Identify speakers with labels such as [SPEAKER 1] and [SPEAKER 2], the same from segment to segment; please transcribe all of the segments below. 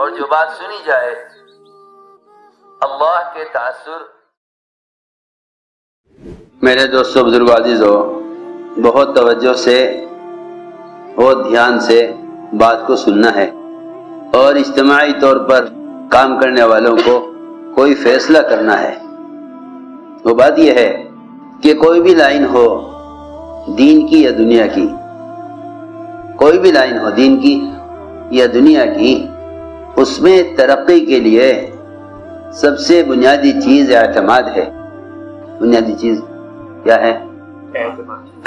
[SPEAKER 1] اور جو بات سنی جائے اللہ کے تاثر. میرے دوستو، بزرگ عزیزو، بہت توجہ سے بہت دھیان سے بات کو سننا ہے، اور اجتماعی طور پر کام کرنے والوں کو کوئی فیصلہ کرنا ہے. وہ بات یہ ہے کہ کوئی بھی لائن ہو دین کی یا دنیا کی، کوئی بھی لائن ہو دین کی یا دنیا کی، اس میں ترقی کے لیے سب سے بنیادی چیز اعتماد ہے. بنیادی چیز کیا ہے؟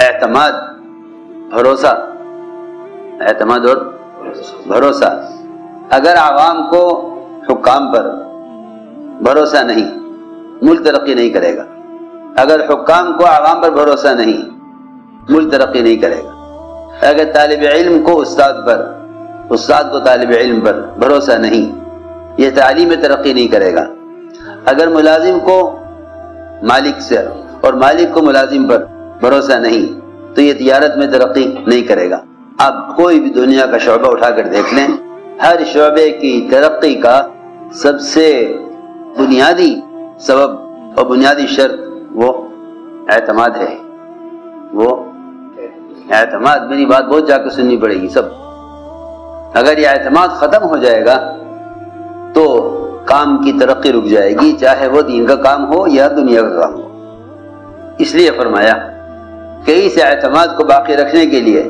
[SPEAKER 1] اعتماد، بھروسہ. اعتماد اور بھروسہ. اگر عوام کو حکام پر بھروسہ نہیں، ملک ترقی نہیں کرے گا. اگر حکام کو عوام پر بھروسہ نہیں، ملک ترقی نہیں کرے گا. اگر طالب علم کو استاد پر، استاد کو طالب علم پر بھروسہ نہیں، یہ تعلیم میں ترقی نہیں کرے گا. اگر ملازم کو مالک سے اور مالک کو ملازم پر بھروسہ نہیں، تو یہ تجارت میں ترقی نہیں کرے گا. آپ کوئی بھی دنیا کا شعبہ اٹھا کر دیکھ لیں، ہر شعبے کی ترقی کا سب سے بنیادی سبب اور بنیادی شرط وہ اعتماد ہے. وہ اعتماد. میری بات بہت جا کے سننی پڑے گی سب. اگر یہ اعتماد ختم ہو جائے گا تو کام کی ترقی رک جائے گی، چاہے وہ دین کا کام ہو یا دنیا کا کام ہو. اس لیے فرمایا کہ اس اعتماد کو باقی رکھنے کے لیے،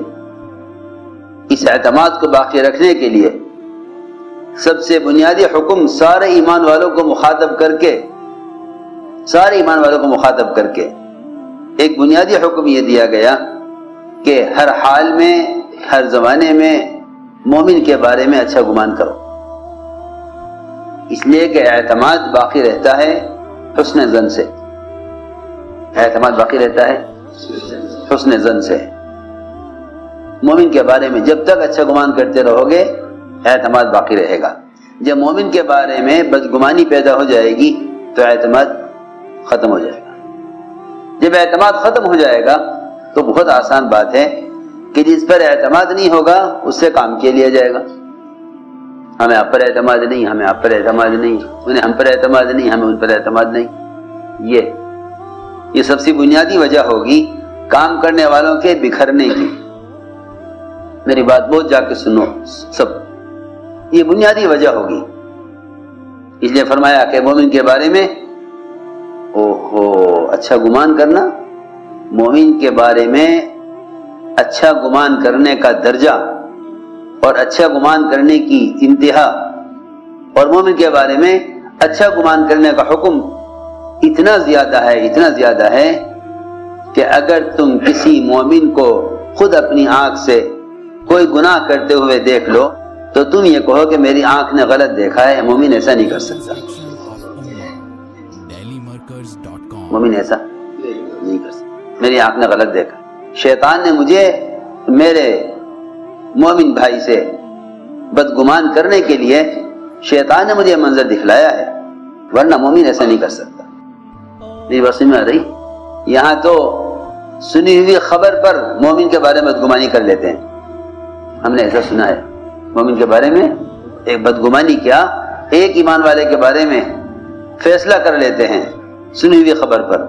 [SPEAKER 1] اس اعتماد کو باقی رکھنے کے لیے سب سے بنیادی حکم سارے ایمان والوں کو مخاطب کر کے، سارے ایمان والوں کو مخاطب کر کے ایک بنیادی حکم یہ دیا گیا کہ ہر حال میں، ہر زمانے میں مومن کے بارے میں اچھا گمان کرو. اس لیے کہ اعتماد باقی رہتا ہے حسن ظن سے. اعتماد باقی رہتا ہے حسن ظن سے. مومن کے بارے میں جب تک اچھا گمان کرتے رہو گے، اعتماد باقی رہے گا. جب مومن کے بارے میں بدگمانی پیدا ہو جائے گی تو اعتماد ختم ہو جائے گا. جب اعتماد ختم ہو جائے گا تو بہت آسان بات ہے کہ جس پر اعتماد نہیں ہوگا اس سے کام کیا لیا جائے گا. ہمیں آپ پر اعتماد نہیں، ہمیں آپ پر اعتماد نہیں، انہیں ہم پر اعتماد نہیں، ہمیں ان پر اعتماد نہیں. یہ سب سے بنیادی وجہ ہوگی کام کرنے والوں کے بکھرنے کی. میری بات بہت جا کے سنو سب. یہ بنیادی وجہ ہوگی. اس لیے فرمایا کہ مومن کے بارے میں اچھا گمان کرنا. مومن کے بارے میں اچھا گمان کرنے کا درجہ اور اچھا گمان کرنے کی انتہا، اور مومن کے بارے میں اچھا گمان کرنے کا حکم اتنا زیادہ ہے کہ اگر تم کسی مومن کو خود اپنی آنکھ سے کوئی گناہ کرتے ہوئے دیکھ لو تو تم یہ کہو کہ میری آنکھ نے غلط دیکھا ہے. مومن ایسا نہیں کر سکتا. مومن ایسا نہیں کر سکتا. میری آنکھ نے غلط دیکھا. شیطان نے مجھے میرے مومن بھائی سے بدگمان کرنے کے لیے شیطان نے مجھے منظر دکھلایا ہے، ورنہ مومن ایسا نہیں کر سکتا. میری بات سمجھ میں آ رہی؟ یہاں تو سنی ہوئی خبر پر مومن کے بارے میں بدگمانی کر لیتے ہیں. ہم نے ایسا سنا ہے مومن کے بارے میں ایک بدگمانی کیا، ایک ایمان والے کے بارے میں فیصلہ کر لیتے ہیں سنی ہوئی خبر پر.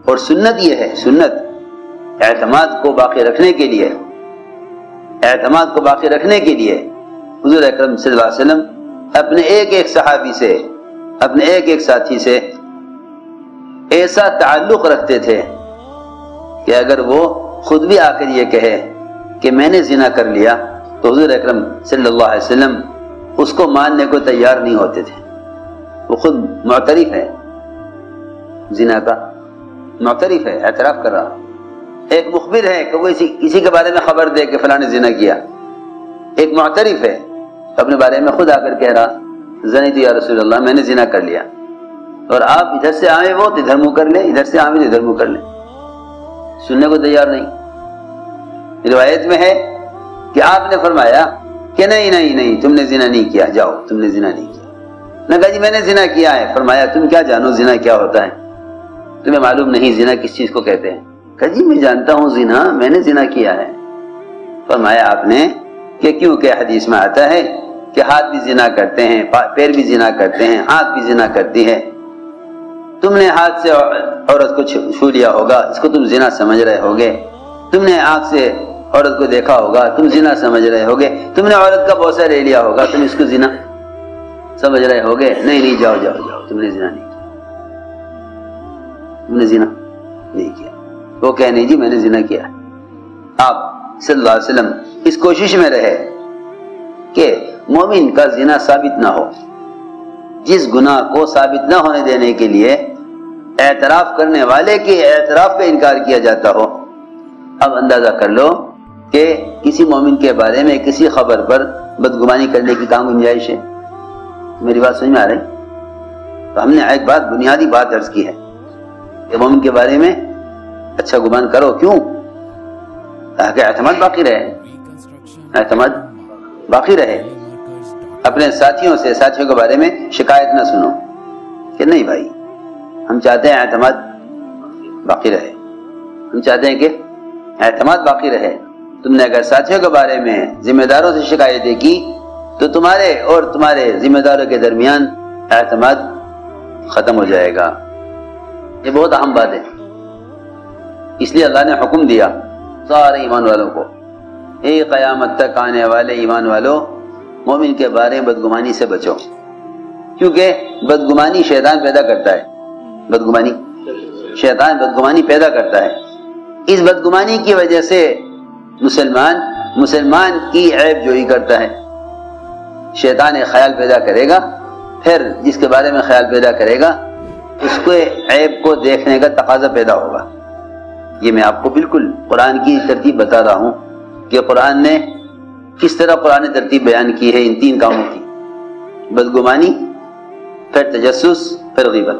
[SPEAKER 1] اور سنت یہ ہے، سنت اعتماد کو باقی رکھنے کے لیے، اعتماد کو باقی رکھنے کے لیے حضور اکرم صلی اللہ علیہ وسلم اپنے ایک صحابی سے، اپنے ایک ساتھی سے ایسا تعلق رکھتے تھے کہ اگر وہ خود بھی آ کر یہ کہے کہ میں نے زنا کر لیا تو حضور اکرم صلی اللہ علیہ وسلم اس کو ماننے کو تیار نہیں ہوتے تھے. وہ خود معترف ہے، زنا کا معترف ہے، اعتراف کر رہا. ایک مخبر ہے کہ وہ کسی کے بارے میں خبر دے کہ فلاں نے زنا کیا. ایک معترف ہے اپنے بارے میں خود آ کر کہہ رہا زنیت یا رسول اللہ، میں نے زنا کر لیا. اور آپ ادھر سے آئے وہ تو ادھر منہ کر لیں، ادھر سے آئے تو ادھر منہ کر لیں. سننے کو تیار نہیں. روایت میں ہے کہ آپ نے فرمایا کہ نہیں تم نے زنا نہیں کیا، جاؤ تم نے زنا نہیں کیا. میں کہا جی میں نے زنا کیا ہے. فرمایا تم کیا جانو زنا کیا ہوتا ہے؟ تمہیں معلوم نہیں زنا کس چیز کو کہتے ہیں؟ کہا جی میں جانتا ہوں زنا، میں نے زنا کیا ہے. فرمایا آپ نے کہ کیونکہ حدیث میں آتا ہے کہ ہاتھ بھی زنا کرتے ہیں، پیر بھی زنا کرتے ہیں، آنکھ بھی زنا کرتی ہے، تم نے ہاتھ سے عورت کو چھو لیا ہوگا، اس کو تم زنا سمجھ رہے ہوگے، تم نے آنکھ سے عورت کو دیکھا ہوگا، تم زنا سمجھ رہے ہوگے، تم نے عورت کا بوسہ لے لیا ہوگا، تم اس کو زنا سمجھ رہے ہوگے۔ نہیں، جاؤ جاؤ جاؤ، تم نے زنا نہیں کیا، تم نے زنا نہیں کیا۔ وہ کہے نہیں جی میں نے زنا کیا۔ آپ صلی اللہ علیہ وسلم اس کوشش میں رہے کہ مومن کا زنا ثابت نہ ہو، جس گناہ کو ثابت نہ ہونے دینے کے لیے اعتراف کرنے والے کے اعتراف کا انکار کیا جاتا ہو۔ اب اندازہ کر لو کہ کسی مومن کے بارے میں کسی خبر پر بدگمانی کرنے کی کام گنجائش ہے؟ میری بات سمجھ میں آ رہی؟ تو ہم نے ایک بات بنیادی بات عرض کی ہے کہ مومن کے بارے میں اچھا گمان کرو، کیوں؟ تاکہ اعتماد باقی رہے، اعتماد باقی رہے۔ اپنے ساتھیوں کے بارے میں شکایت نہ سنو کہ نہیں بھائی ہم چاہتے ہیں اعتماد باقی رہے، ہم چاہتے ہیں کہ اعتماد باقی رہے۔ تم نے اگر ساتھیوں کے بارے میں ذمہ داروں سے شکایتیں کی تو تمہارے اور تمہارے ذمہ داروں کے درمیان اعتماد ختم ہو جائے گا۔ یہ بہت اہم بات ہے، اس لیے اللہ نے حکم دیا سارے ایمان والوں کو، اے قیامت تک آنے والے ایمان والوں، مومن کے بارے میں بدگمانی سے بچو، کیونکہ بدگمانی شیطان پیدا کرتا ہے، شیطان بدگمانی پیدا کرتا ہے۔ اس بدگمانی کی وجہ سے مسلمان کی عیب جوئی کرتا ہے۔ شیطان ایک خیال پیدا کرے گا، پھر جس کے بارے میں خیال پیدا کرے گا اس کو عیب کو دیکھنے کا تقاضا پیدا ہوگا۔ یہ میں آپ کو بالکل قرآن کی ترتیب بتا رہا ہوں کہ قرآن نے کس طرح قرآن ترتیب بیان کی ہے ان تین کاموں کی: بدگمانی، پھر تجسس، پھر غیبت۔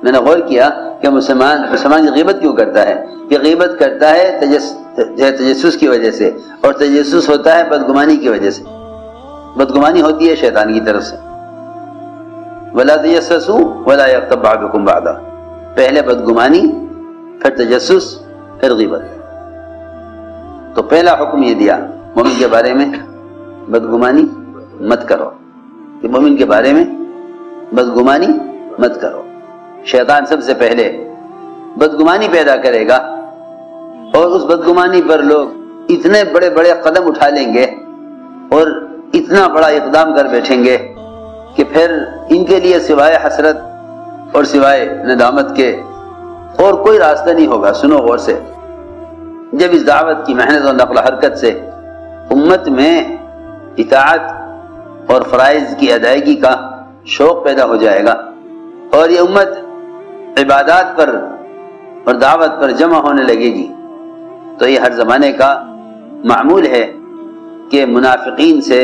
[SPEAKER 1] میں نے غور کیا کہ مسلمان غیبت کیوں کرتا ہے؟ کہ غیبت کرتا ہے تجسس کی وجہ سے، اور تجسس ہوتا ہے بدگمانی کی وجہ سے۔ بدگمانی ہوتی ہے شیطان کی طرف سے، وَلَا تَجَسَّسُوا وَلَا يَغْتَبْ بَعْضُكُمْ بَعْضًا، پہلے بدگمانی، پھر تجسس، پھر غیبت۔ تو پہلا حکم یہ دیا مومن کے بارے میں بدگمانی مت کرو، کہ مومن کے بارے میں بدگمانی مت کرو۔ شیطان سب سے پہلے بدگمانی پیدا کرے گا، اور اس بدگمانی پر لوگ اتنے بڑے بڑے قدم اٹھا لیں گے اور اتنا بڑا اقدام کر بیٹھیں گے کہ پھر ان کے لیے سوائے حسرت اور سوائے ندامت کے اور کوئی راستہ نہیں ہوگا۔ سنو غور سے، جب اس دعوت کی محنت اور نقل و حرکت سے امت میں اطاعت اور فرائض کی ادائیگی کا شوق پیدا ہو جائے گا، اور یہ امت عبادات پر اور دعوت پر جمع ہونے لگے گی، تو یہ ہر زمانے کا معمول ہے کہ منافقین سے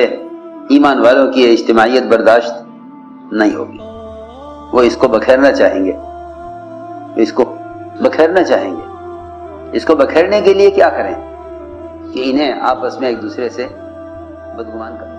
[SPEAKER 1] ایمان والوں کی اجتماعیت برداشت نہیں ہوگی۔ وہ اس کو بکھیرنا چاہیں گے، اس کو بکھیرنا چاہیں گے۔ اس کو بکھیرنے کے لیے کیا کریں؟ کہ انہیں آپس میں ایک دوسرے سے بدگمان کریں۔